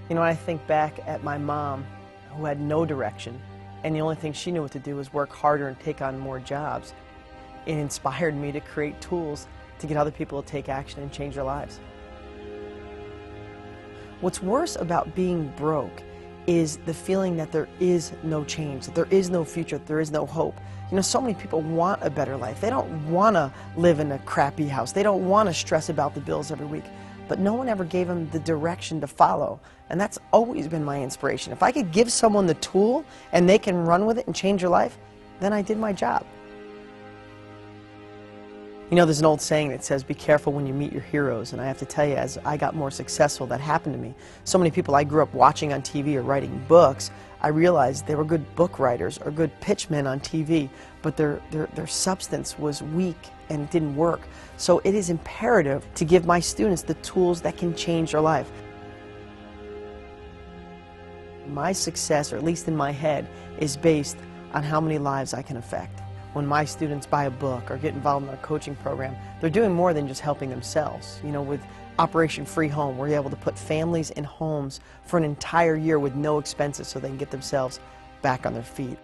You know, I think back at my mom, who had no direction, and the only thing she knew what to do was work harder and take on more jobs. It inspired me to create tools to get other people to take action and change their lives. What's worse about being broke is the feeling that there is no change, that there is no future, that there is no hope. You know, so many people want a better life. They don't want to live in a crappy house. They don't want to stress about the bills every week. But no one ever gave them the direction to follow. And that's always been my inspiration. If I could give someone the tool and they can run with it and change their life, then I did my job. You know, there's an old saying that says, be careful when you meet your heroes. And I have to tell you, as I got more successful, that happened to me. So many people I grew up watching on TV or writing books, I realized they were good book writers or good pitchmen on TV, but their substance was weak and it didn't work. So it is imperative to give my students the tools that can change their life. My success, or at least in my head, is based on how many lives I can affect. When my students buy a book or get involved in our coaching program, they're doing more than just helping themselves. You know, with Operation Free Home, we're able to put families in homes for an entire year with no expenses so they can get themselves back on their feet.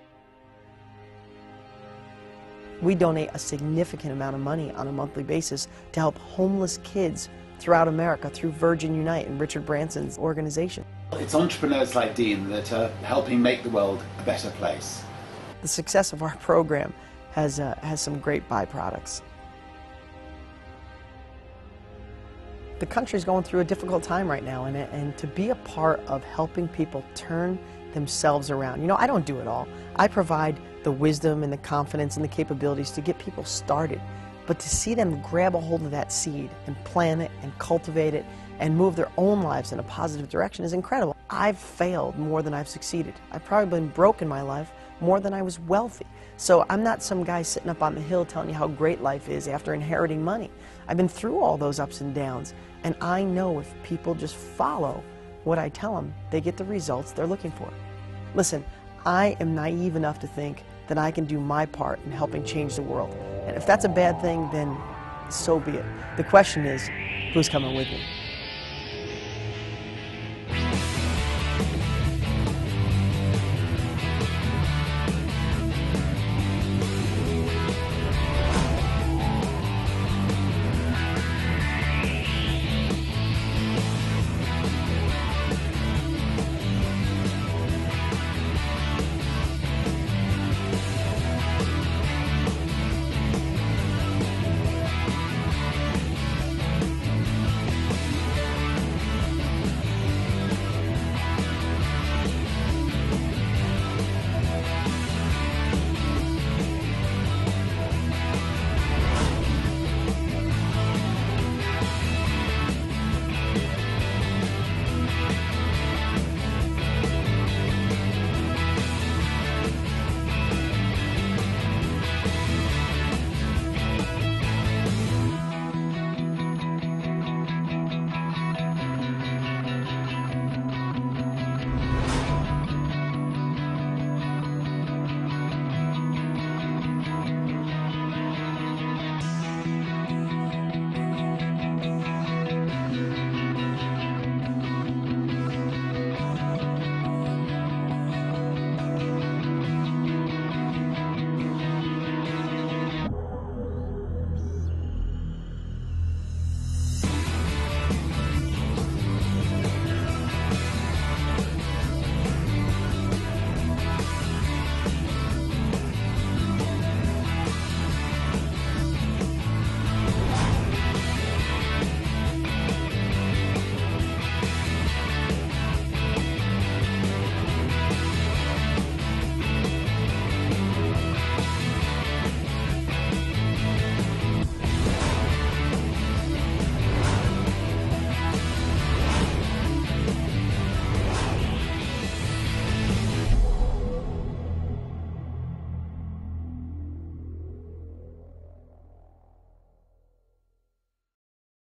We donate a significant amount of money on a monthly basis to help homeless kids throughout America through Virgin Unite and Richard Branson's organization. It's entrepreneurs like Dean that are helping make the world a better place. The success of our program has some great byproducts. The country's going through a difficult time right now, and to be a part of helping people turn themselves around. You know, I don't do it all. I provide the wisdom and the confidence and the capabilities to get people started. But to see them grab a hold of that seed and plant it and cultivate it and move their own lives in a positive direction is incredible. I've failed more than I've succeeded. I've probably been broke in my life more than I was wealthy. So I'm not some guy sitting up on the hill telling you how great life is after inheriting money. I've been through all those ups and downs, and I know if people just follow what I tell them, they get the results they're looking for. Listen, I am naive enough to think that I can do my part in helping change the world. And if that's a bad thing, then so be it. The question is, who's coming with me?